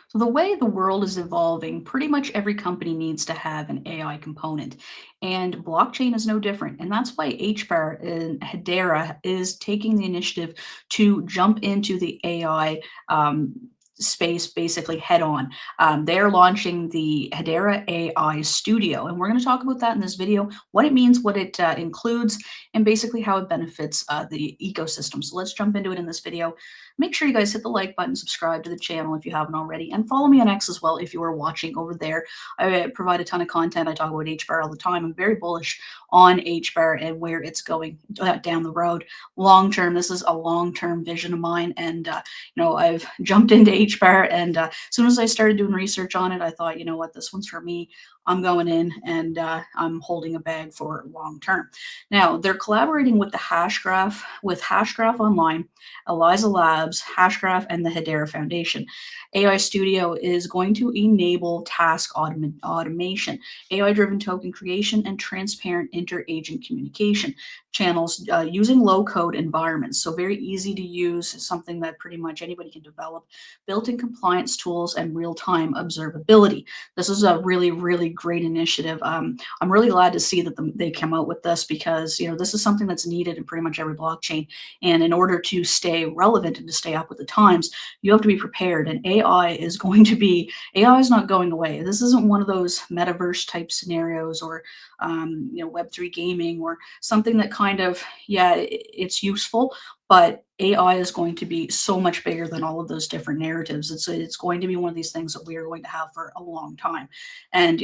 So the way the world is evolving, pretty much every company needs to have an AI component, and blockchain is no different. And that's why HBAR and Hedera is taking the initiative to jump into the AI space basically head on. They're launching the Hedera AI Studio, and we're going to talk about that in this video, what it means, what it includes, and basically how it benefits the ecosystem. So let's jump into it in this video. Make sure you guys hit the like button, subscribe to the channel if you haven't already, and follow me on X as well if you are watching over there. I provide a ton of content. I talk about HBAR all the time. I'm very bullish on HBAR and where it's going down the road. Long term, this is a long term vision of mine, and I've jumped into HBAR, and as soon as I started doing research on it, I thought, you know what, this one's for me. I'm going in, and I'm holding a bag for long term. Now they're collaborating with the Hashgraph, with Hashgraph Online, Eliza Labs, Hashgraph, and the Hedera Foundation. AI Studio is going to enable task automation, AI-driven token creation, and transparent inter-agent communication channels using low-code environments. So very easy to use, something that pretty much anybody can develop, built-in compliance tools, and real-time observability. This is a really, really great initiative. I'm really glad to see that they come out with this, because this is something that's needed in pretty much every blockchain. And in order to stay relevant and to stay up with the times, you have to be prepared. And AI is not going away. This isn't one of those metaverse type scenarios, or Web3 gaming, or something that kind of, yeah, it's useful, but AI is going to be so much bigger than all of those different narratives. It's going to be one of these things that we are going to have for a long time. And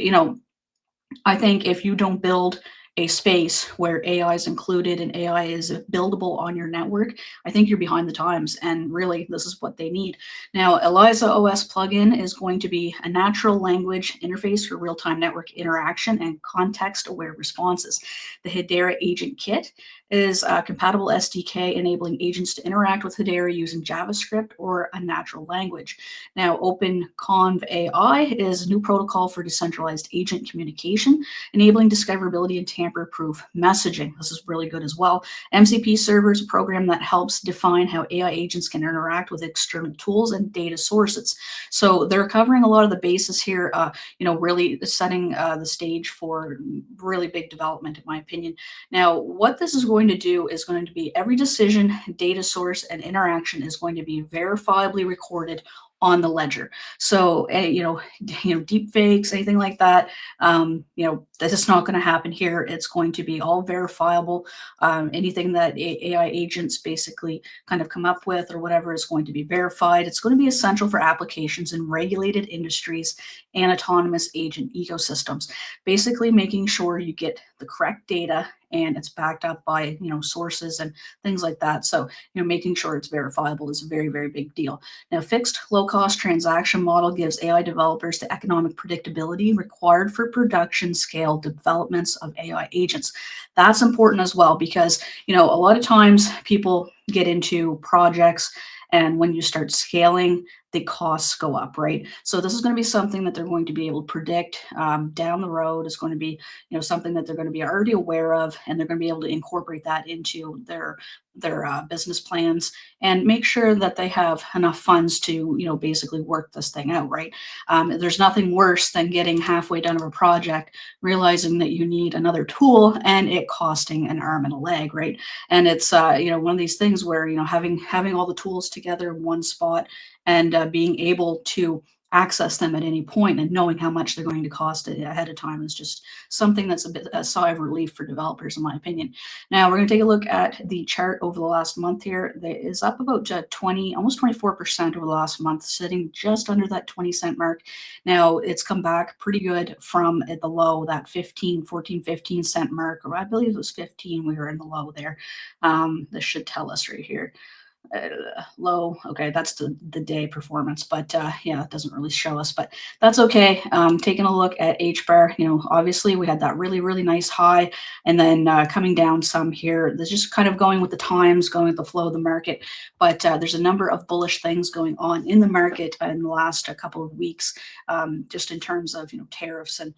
I think if you don't build a space where AI is included and AI is buildable on your network, I think you're behind the times. And really, this is what they need. Now, Eliza OS plugin is going to be a natural language interface for real-time network interaction and context-aware responses. The Hedera Agent Kit is a compatible SDK enabling agents to interact with Hedera using JavaScript or a natural language. Now, OpenConv AI is a new protocol for decentralized agent communication, enabling discoverability and tamper-proof messaging. This is really good as well. MCP Server is a program that helps define how AI agents can interact with external tools and data sources. So they're covering a lot of the bases here, really setting the stage for really big development, in my opinion. Now, what this is going to do is going to be every decision, data source, and interaction is going to be verifiably recorded on the ledger. So, deep fakes, anything like that, that is not going to happen here. It's going to be all verifiable. Anything that AI agents basically kind of come up with or whatever is going to be verified. It's going to be essential for applications in regulated industries and autonomous agent ecosystems, basically making sure you get the correct data and it's backed up by sources and things like that. So making sure it's verifiable is a very, very big deal. Now, fixed low-cost transaction model gives AI developers the economic predictability required for production scale developments of AI agents. That's important as well, because a lot of times people get into projects, and when you start scaling, the costs go up, right? So this is going to be something that they're going to be able to predict down the road. It's going to be, something that they're going to be already aware of, and they're going to be able to incorporate that into their business plans and make sure that they have enough funds to, basically work this thing out, right? There's nothing worse than getting halfway done of a project, realizing that you need another tool and it costing an arm and a leg, right? And it's, one of these things where, having all the tools together in one spot and being able to access them at any point and knowing how much they're going to cost ahead of time is just something that's a sigh of relief for developers, in my opinion. Now we're going to take a look at the chart over the last month here. That is up about 20, almost 24% over the last month, sitting just under that 20-cent mark. Now it's come back pretty good from at the low, that 15 cent mark, or I believe it was 15. We were in the low there. This should tell us right here. Low. Okay, that's the day performance, but yeah, it doesn't really show us, but that's okay. Taking a look at HBAR, obviously we had that really, really nice high, and then coming down some here. There's just kind of going with the times, going with the flow of the market, but there's a number of bullish things going on in the market in the last couple of weeks, just in terms of tariffs and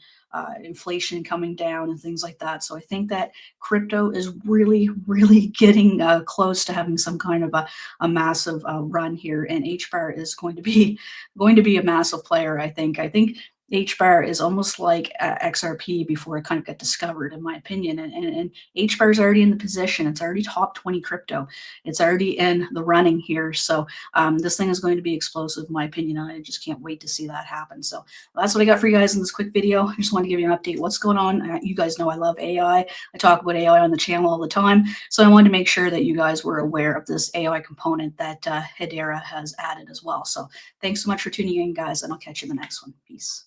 inflation coming down and things like that. So I think that crypto is really, really getting close to having some kind of a massive run here, and HBAR is going to be a massive player. I think HBAR is almost like XRP before it kind of got discovered, in my opinion. And HBAR is already in the position. It's already top 20 crypto. It's already in the running here. So this thing is going to be explosive, in my opinion. And I just can't wait to see that happen. So that's what I got for you guys in this quick video. I just want to give you an update. What's going on? You guys know I love AI. I talk about AI on the channel all the time. So I wanted to make sure that you guys were aware of this AI component that Hedera has added as well. So thanks so much for tuning in, guys, and I'll catch you in the next one. Peace.